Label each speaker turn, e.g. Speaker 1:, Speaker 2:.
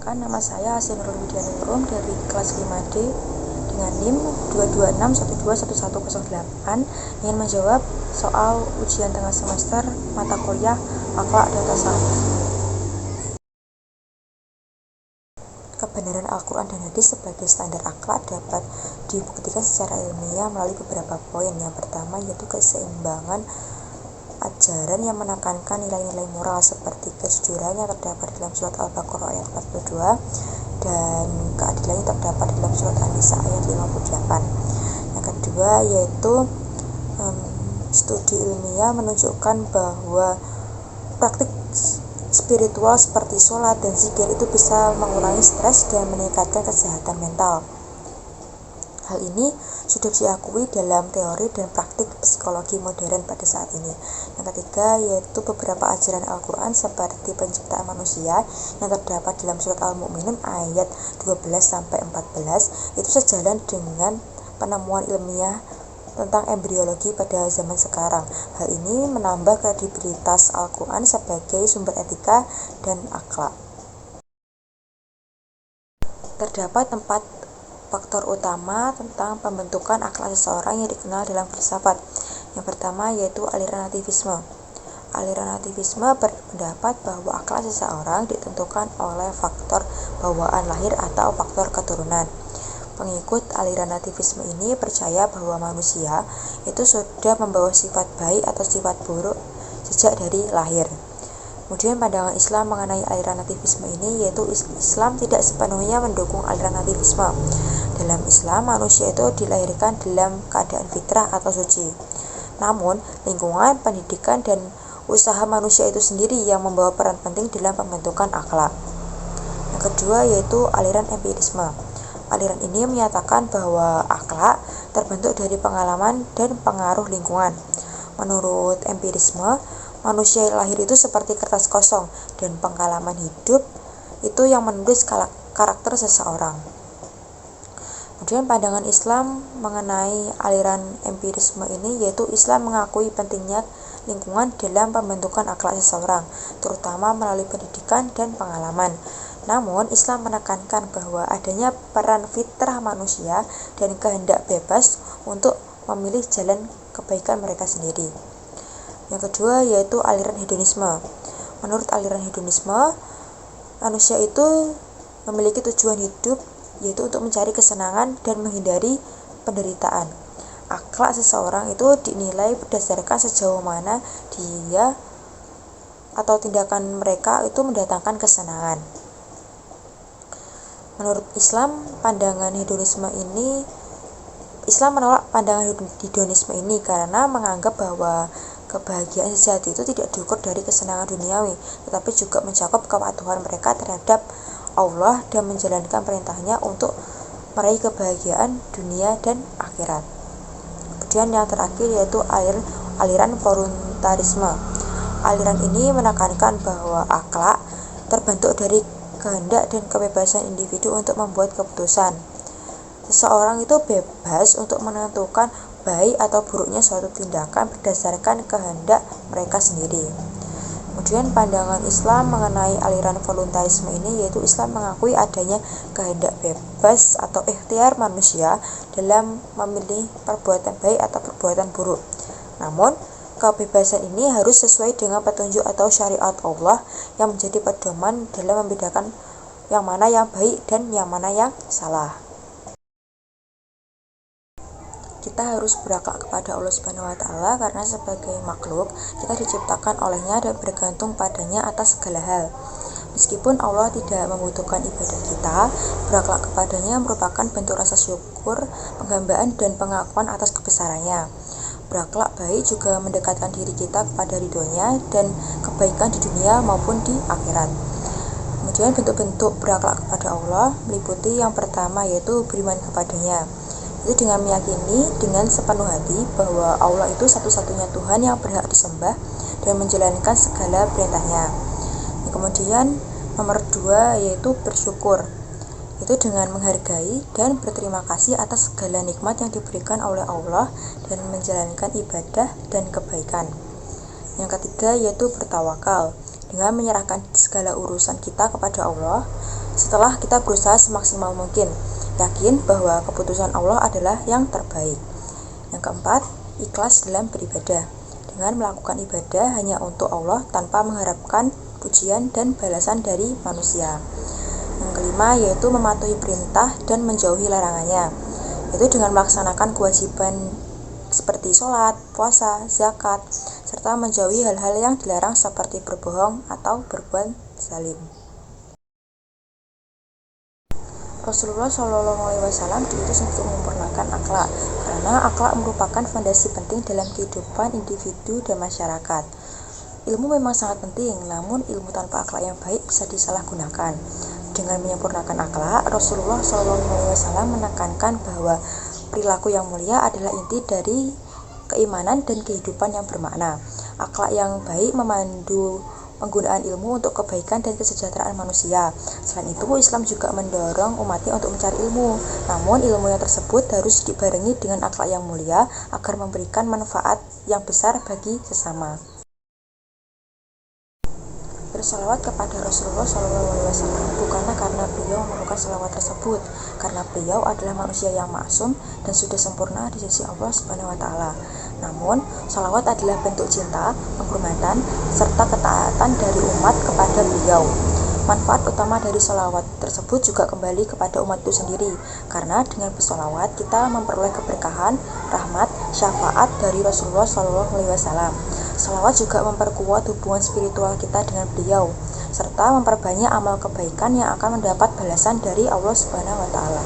Speaker 1: Perkenalkan, nama saya Asinurul Widianingrum dari kelas 5D dengan NIM 226121108 ingin menjawab soal ujian tengah semester mata kuliah Akhlak dan Tasawuf. Kebenaran Al-Quran dan Hadis sebagai standar akhlak dapat dibuktikan secara ilmiah melalui beberapa poin. Yang pertama yaitu keseimbangan ajaran yang menekankan nilai-nilai moral seperti kejujuran yang terdapat dalam surat Al-Baqarah ayat 42 dan keadilan yang terdapat dalam surat An-Nisa ayat 58. Yang kedua yaitu studi ilmiah menunjukkan bahwa praktik spiritual seperti sholat dan zikir itu bisa mengurangi stres dan meningkatkan kesehatan mental. Hal ini sudah diakui dalam teori dan praktik psikologi modern pada saat ini. Yang ketiga yaitu beberapa ajaran Al-Quran seperti penciptaan manusia yang terdapat dalam surat Al-Mu'minun ayat 12-14 itu sejalan dengan penemuan ilmiah tentang embriologi pada zaman sekarang. Hal ini menambah kredibilitas Al-Quran sebagai sumber etika dan akhlak. Terdapat 4 faktor utama tentang pembentukan akhlak seseorang yang dikenal dalam filsafat. Yang pertama yaitu aliran nativisme. Aliran nativisme berpendapat bahwa akhlak seseorang ditentukan oleh faktor bawaan lahir atau faktor keturunan. Pengikut aliran nativisme ini percaya bahwa manusia itu sudah membawa sifat baik atau sifat buruk sejak dari lahir. Kemudian pandangan Islam mengenai aliran nativisme ini yaitu Islam tidak sepenuhnya mendukung aliran nativisme. Dalam Islam, manusia itu dilahirkan dalam keadaan fitrah atau suci. Namun, lingkungan, pendidikan, dan usaha manusia itu sendiri yang membawa peran penting dalam pembentukan akhlak. Yang kedua yaitu aliran empirisme. Aliran ini menyatakan bahwa akhlak terbentuk dari pengalaman dan pengaruh lingkungan. Menurut empirisme, manusia lahir itu seperti kertas kosong dan pengalaman hidup itu yang menulis karakter seseorang. Kemudian pandangan Islam mengenai aliran empirisme ini yaitu Islam mengakui pentingnya lingkungan dalam pembentukan akhlak seseorang, terutama melalui pendidikan dan pengalaman. Namun, Islam menekankan bahwa adanya peran fitrah manusia dan kehendak bebas untuk memilih jalan kebaikan mereka sendiri. Yang kedua yaitu aliran hedonisme. Menurut aliran hedonisme, manusia itu memiliki tujuan hidup yaitu untuk mencari kesenangan dan menghindari penderitaan. Akhlak seseorang itu dinilai berdasarkan sejauh mana dia atau tindakan mereka itu mendatangkan kesenangan. Menurut Islam, Islam menolak pandangan hedonisme ini karena menganggap bahwa kebahagiaan sejati itu tidak diukur dari kesenangan duniawi, tetapi juga mencakup kepatuhan mereka terhadap Allah dan menjalankan perintahnya untuk meraih kebahagiaan dunia dan akhirat. Kemudian yang terakhir yaitu aliran voluntarisme. Aliran ini menekankan bahwa akhlak terbentuk dari kehendak dan kebebasan individu untuk membuat keputusan. Seseorang itu bebas untuk menentukan baik atau buruknya suatu tindakan berdasarkan kehendak mereka sendiri. Kemudian pandangan Islam mengenai aliran voluntarisme ini yaitu Islam mengakui adanya kehendak bebas atau ikhtiar manusia dalam memilih perbuatan baik atau perbuatan buruk. Namun, kebebasan ini harus sesuai dengan petunjuk atau syariat Allah yang menjadi pedoman dalam membedakan yang mana yang baik dan yang mana yang salah. Kita harus berakhlak kepada Allah Subhanahu wa Ta'ala karena sebagai makhluk kita diciptakan olehnya dan bergantung padanya atas segala hal. Meskipun Allah tidak membutuhkan ibadah kita, berakhlak kepadanya merupakan bentuk rasa syukur, penghambaan dan pengakuan atas kebesarannya. Berakhlak baik juga mendekatkan diri kita kepada ridhonya dan kebaikan di dunia maupun di akhirat. Kemudian bentuk-bentuk berakhlak kepada Allah meliputi yang pertama yaitu beriman kepadanya. Itu dengan meyakini dengan sepenuh hati bahwa Allah itu satu-satunya Tuhan yang berhak disembah dan menjalankan segala perintahnya. Kemudian nomor 2 yaitu bersyukur. Itu dengan menghargai dan berterima kasih atas segala nikmat yang diberikan oleh Allah dan menjalankan ibadah dan kebaikan. Yang ketiga yaitu bertawakal, dengan menyerahkan segala urusan kita kepada Allah setelah kita berusaha semaksimal mungkin, yakin bahwa keputusan Allah adalah yang terbaik. Yang keempat, ikhlas dalam beribadah, dengan melakukan ibadah hanya untuk Allah tanpa mengharapkan pujian dan balasan dari manusia. Yang kelima, yaitu mematuhi perintah dan menjauhi larangannya, yaitu dengan melaksanakan kewajiban seperti sholat, puasa, zakat, serta menjauhi hal-hal yang dilarang seperti berbohong atau berbuat zalim. Rasulullah SAW diutus untuk menyempurnakan akhlak, karena akhlak merupakan fondasi penting dalam kehidupan individu dan masyarakat. Ilmu memang sangat penting, namun ilmu tanpa akhlak yang baik bisa disalahgunakan. Dengan menyempurnakan akhlak, Rasulullah SAW menekankan bahwa perilaku yang mulia adalah inti dari keimanan dan kehidupan yang bermakna. Akhlak yang baik memandu penggunaan ilmu untuk kebaikan dan kesejahteraan manusia. Selain itu, Islam juga mendorong umatnya untuk mencari ilmu. Namun, ilmu yang tersebut harus dibarengi dengan akhlak yang mulia agar memberikan manfaat yang besar bagi sesama. Bersalawat kepada Rasulullah SAW bukanlah karena beliau memerlukan salawat tersebut, karena beliau adalah manusia yang maksum dan sudah sempurna di sisi Allah Subhanahu wa Ta'ala. Namun, salawat adalah bentuk cinta, penghormatan, serta ketaatan dari umat kepada beliau. Manfaat utama dari salawat tersebut juga kembali kepada umat itu sendiri, karena dengan bersalawat kita memperoleh keberkahan, rahmat, syafaat dari Rasulullah SAW. Salawat juga memperkuat hubungan spiritual kita dengan beliau, serta memperbanyak amal kebaikan yang akan mendapat balasan dari Allah Subhanahu wa Ta'ala.